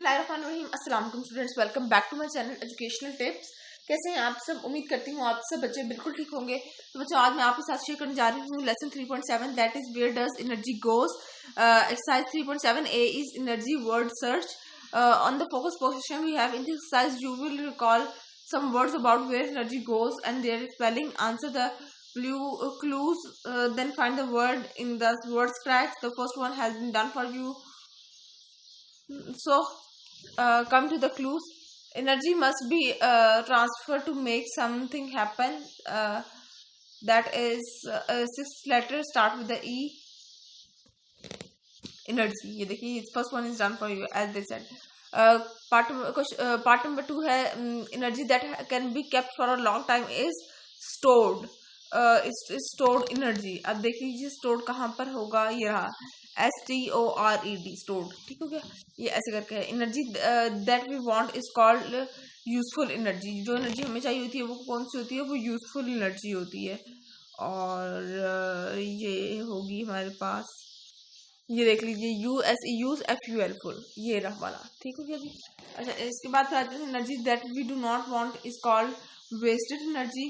बिस्मिल्लाहिर्रहमानिर्रहीम। अस्सलाम वालेकुम students, welcome back to my channel educational tips. कैसे हैं आप सब? उम्मीद करती हूँ आप सब बच्चे बिल्कुल ठीक होंगे। तो बच्चों, आज मैं आपके साथ शेयर करने जा रही हूँ lesson 3.7, that is where does energy goes. Exercise 3.7 A is energy word search. On the focus position we have in this exercise you will recall some words about where energy goes and their spelling. Answer the clues, then find the word in the word scratch. The first one has been done for you. So come to the clues. Energy must be transferred to make something happen. That is 6 letters start with the E. Energy. ये देखिए, first one is done for you as they said. Part number 2 है energy that can be kept for a long time is stored. It's stored energy. अब देखिए stored कहाँ पर होगा, ये रहा STORED stored। ठीक हो गया, ये ऐसे करके है। Energy that we want is called useful energy। जो एनर्जी हमें चाहिए होती है वो कौन सी होती है? वो यूजफुल एनर्जी होती है। और ये होगी हमारे पास, ये देख लीजिए यूज FUL फुल, ये रहा वाला। ठीक हो गया जी। अच्छा, इसके बाद आते हैं energy that we do not want is called wasted energy.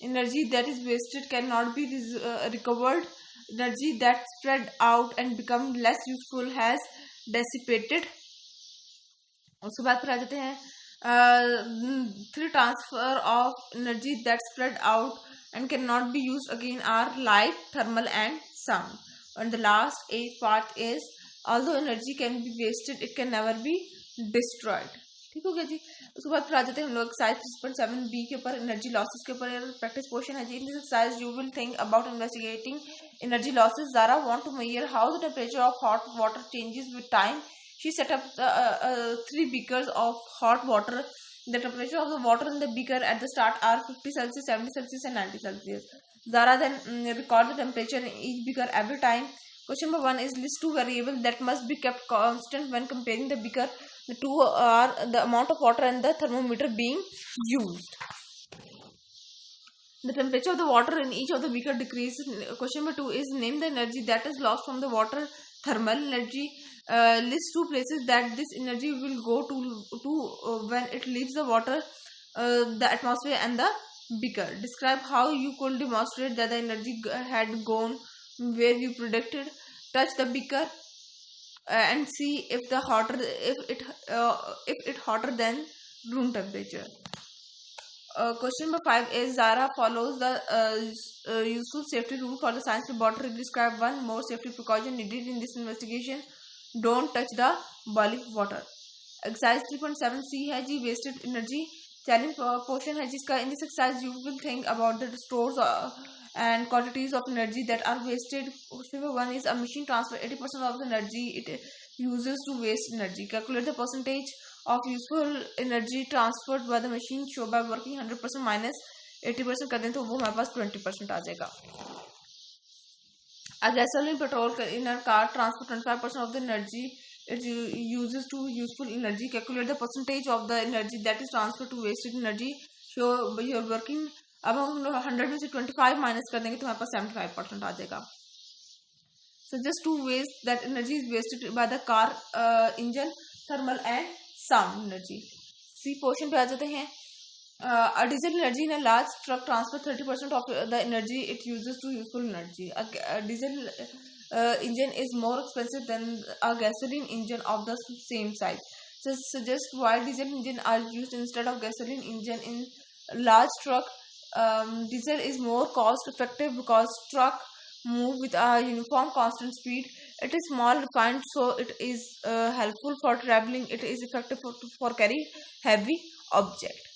Energy that is wasted can not be recovered. Energy that spread out and become less useful has dissipated. उसके बाद फिर आ जाते हैं three transfer of energy that spread out and cannot be used again are light, thermal and sound. And the last 8th part is although energy can be wasted it can never be destroyed. ठीक हो गया जी। उसके बाद फिर आ जाते हैं हम लोग एक्सरसाइज 6.7b के ऊपर, एनर्जी लॉसेस के ऊपर प्रैक्टिस पोर्शन है जी। In this exercise you will think about investigating energy losses. Zara want to measure how the temperature of hot water changes with time. She set up 3 beakers of hot water. The temperature of the water in the beaker at the start are 50 Celsius, 70 Celsius and 90 Celsius. Zara then record the temperature in each beaker every time. Question number 1 is list 2 variables that must be kept constant when comparing the beaker. The two are the amount of water and the thermometer being used. The temperature of the water in each of the beaker decreases. Question number 2 is name the energy that is lost from the water. Thermal energy. List 2 places that this energy will go to when it leaves the water, the atmosphere and the beaker. Describe how you could demonstrate that the energy had gone where you predicted. Touch the beaker and see if it hotter than room temperature. Question number 5 is Zara follows the useful safety rule for the science laboratory. Describe one more safety precaution needed in this investigation. Don't touch the boiling water. Exercise 3.7c है जी, wasted energy challenge portion है जिसका in this exercise you will think about the stores and quantities of energy that are wasted. Question number 1 is a machine transfer 80% of the energy it uses to waste energy. Calculate the percentage of useful energy transferred by the machine show by working 100% minus 80% कर दें तो वो हमारे पास 20% आ जाएगा। A gasoline petrol in a car transfer 25% of the energy it uses to useful energy. Calculate the percentage of the energy that is transferred to wasted energy. Show your working। अब हम 100 में से 25 माइनस कर देंगे तो हमारे पास 75% आ जाएगा। Suggest 2 ways that energy is wasted by the car engine, thermal and sound energy. C portion पे आ जाते हैं। A diesel energy in a large truck transfer 30% of the energy it uses to useful energy. A diesel engine is more expensive than a gasoline engine of the same size. So suggest why diesel engine are used instead of gasoline engine in large truck. Diesel is more cost effective because truck move with a uniform constant speed. It is small refined so it is helpful for traveling. It is effective for carry heavy object.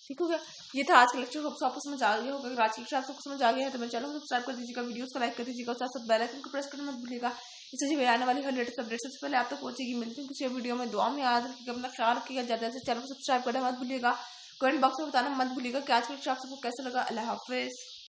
ठीक हो गया, ये था आज का lecture. आपको समझ आ गया होगा। अगर आज के लेक्चर आपको समझ आ गया है तो मेरे चैनल को सब्सक्राइब कर दीजिएगा, वीडियोस को लाइक कर दीजिएगा और साथ साथ बेल आइकन को प्रेस करना मत भूलिएगा। इससे जो आने वाली हर लेटेस्ट अपडेट सबसे पहले आप तक पहुंचेगी। मिलती हूँ किसी वीडियो में। दुआ में याद रखिएगा, अपना ख्याल रखिएगा। ज़्यादा से चैनल को सब्सक्राइब करना मत भूलिएगा। कमेंट बॉक्स में बताना मत भूलिएगा कि आज का लेक्चर आप सबको कैसा लगा। अल्लाह हाफिज़।